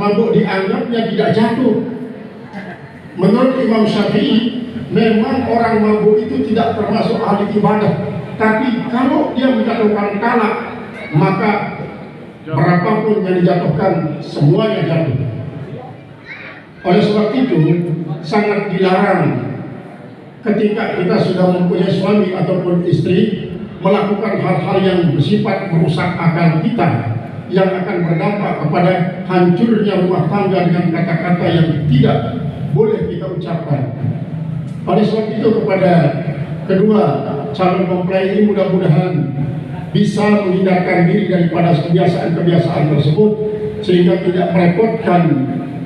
mabuk dianggapnya tidak jatuh. Menurut Imam Syafi'i, memang orang mabuk itu tidak termasuk ahli ibadah, tapi kalau dia menjatuhkan talak, maka berapapun yang dijatuhkan semuanya jatuh. Oleh sebab itu sangat dilarang ketika kita sudah mempunyai suami ataupun istri melakukan hal-hal yang bersifat merusak akal kita, yang akan berdampak kepada hancurnya rumah tangga dengan kata-kata yang tidak boleh kita ucapkan. Oleh sebab itu kepada kedua calon mempelai ini mudah-mudahan bisa menghindarkan diri daripada kebiasaan-kebiasaan tersebut sehingga tidak merepotkan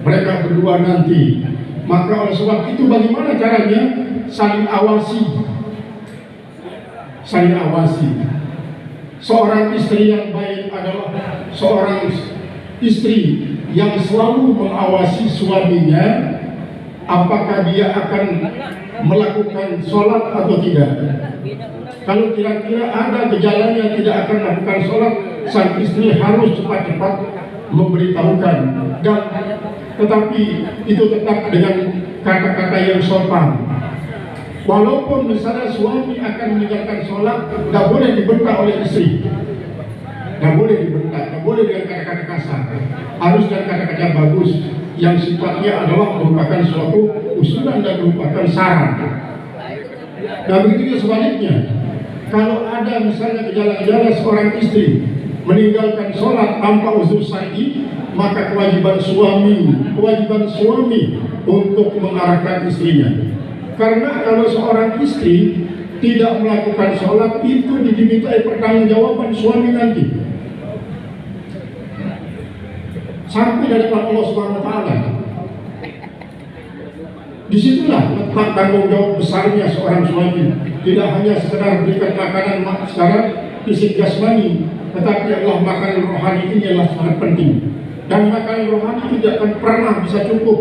mereka berdua nanti. Maka oleh sebab itu bagaimana caranya? Saling awasi. Saling awasi. Seorang istri yang baik adalah seorang istri yang selalu mengawasi suaminya, apakah dia akan melakukan sholat atau tidak. Kalau kira-kira ada gejalanya tidak akan melakukan sholat, sang istri harus cepat-cepat memberitahukan, dan tetapi itu tetap dengan kata-kata yang sopan. Walaupun misalnya suami akan meninggalkan sholat, tidak boleh dibentak oleh istri, tidak boleh dibentak, tidak boleh dengan kata-kata kasar, harus dengan kata-kata bagus yang sifatnya adalah merupakan suatu usulan dan merupakan saran. Nah begitu juga sebaliknya, kalau ada misalnya gejala-gejala seorang istri meninggalkan sholat tanpa uzur syar'i, maka kewajiban suami untuk mengarahkan istrinya. Karena kalau seorang istri tidak melakukan sholat, itu dimintai pertanggungjawaban suami nanti sampai dari Allah Subhanahu Wa Taala. Disitulah letak tanggung jawab besarnya seorang suami. Tidak hanya sekedar berikan makanan secara fisik jasmani, tetapi adalah makanan rohani. Ini adalah sangat penting. Dan makanan rohani tidak akan pernah bisa cukup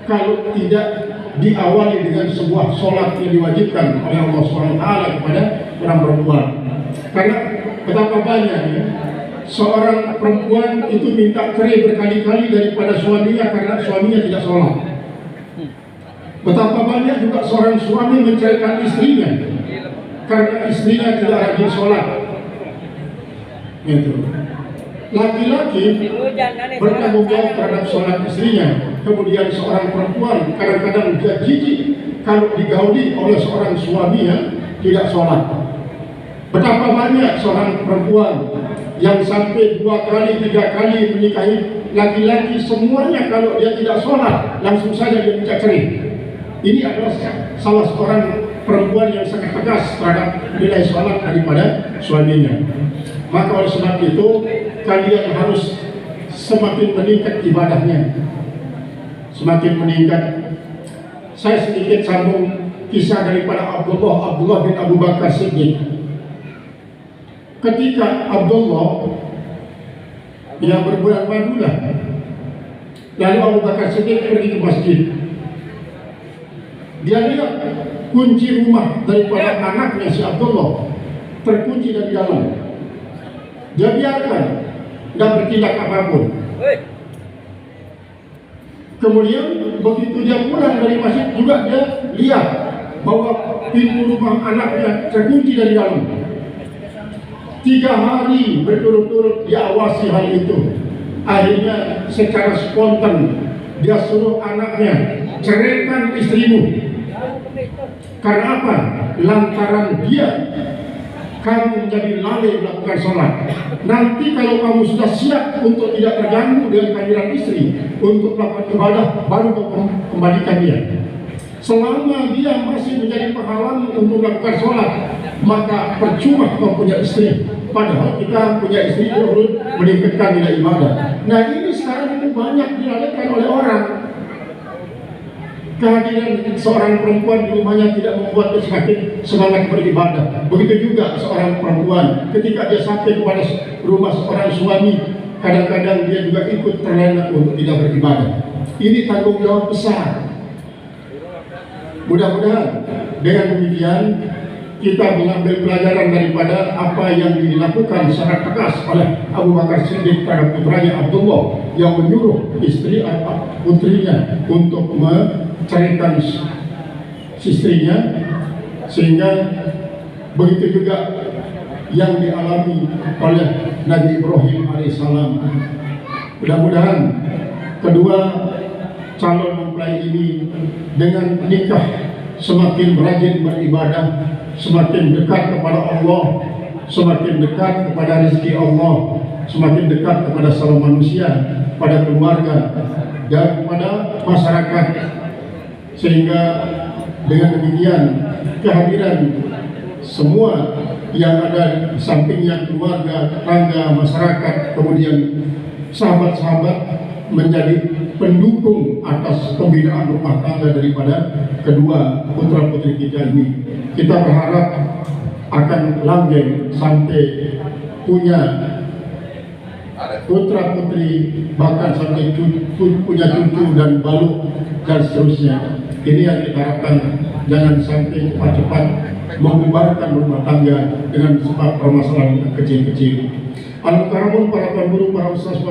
kalau tidak diawali dengan sebuah sholat yang diwajibkan oleh Allah SWT kepada orang perempuan. Karena betapa banyak seorang perempuan itu minta cerai berkali-kali daripada suaminya karena suaminya tidak sholat. Betapa banyak juga seorang suami menceraikan istrinya karena istrinya tidak rajin sholat. Gitu. Laki-laki bertanggung jawab terhadap sholat istrinya. Kemudian seorang perempuan kadang-kadang dia jijik kalau digauli oleh seorang suami yang tidak sholat. Betapa banyak seorang perempuan yang sampai 2 kali, 3 kali menikahi laki-laki, semuanya kalau dia tidak sholat langsung saja dia minta cerai. Ini adalah salah seorang perempuan yang sangat tegas terhadap nilai sholat daripada suaminya. Maka oleh sebab itu kalian harus semakin meningkat ibadahnya, semakin meningkat. Saya sedikit sambung kisah daripada Abdullah bin Abu Bakar Siddiq. Ketika Abdullah yang berbulan madulah, lalu Abu Bakar Siddiq pergi ke masjid. Dia lihat kunci rumah daripada anaknya si Abdullah terkunci dari dalam. Dia biarkan dan bertindak apapun. Kemudian begitu dia pulang dari masjid juga dia lihat bahwa pintu rumah anaknya terkunci dari dalam. 3 hari berturut-turut dia awasi hal itu. Akhirnya secara spontan dia suruh anaknya, ceraikan istrimu. Karena apa? Lantaran dia kamu menjadi lalai melakukan sholat. Nanti kalau kamu sudah siap untuk tidak terganggu dengan kehadiran istri untuk melakukan ibadah, baru kamu kembalikan dia. Selama dia masih menjadi penghalang untuk melakukan sholat, maka percuma kau punya istri. Padahal kita punya istri untuk meningkatkan nilai ibadah. Nah ini sekarang itu banyak dilalaikan oleh orang. Kehadiran seorang perempuan di rumahnya tidak membuat dia semakin semangat beribadah. Begitu juga seorang perempuan ketika dia sampai kepada rumah seorang suami, kadang-kadang dia juga ikut terlena untuk tidak beribadah. Ini tanggung jawab besar. Mudah-mudahan dengan demikian kita mengambil pelajaran daripada apa yang dilakukan secara tegas oleh Abu Bakar Siddiq terhadap putranya Abdullah yang menyuruh istri putrinya untuk menceraikan istrinya, sehingga begitu juga yang dialami oleh Nabi Ibrahim alaihissalam. Mudah-mudahan kedua calon mempelai ini dengan nikah semakin rajin beribadah, semakin dekat kepada Allah, semakin dekat kepada rezeki Allah, semakin dekat kepada sesama manusia, pada keluarga dan kepada masyarakat, sehingga dengan demikian kehadiran semua yang ada di sampingnya, keluarga, tetangga, masyarakat, kemudian sahabat-sahabat, menjadi pendukung atas pembinaan rumah tangga daripada kedua putra putri kita ini. Kita berharap akan langgeng sampai punya putra putri, bahkan sampai punya cucu dan baluk dan seterusnya. Ini yang kita harapkan, jangan sampai cepat-cepat membubarkan rumah tangga dengan sebab permasalahan yang kecil-kecil. Al-Karamun, para tuan guru, para ustaz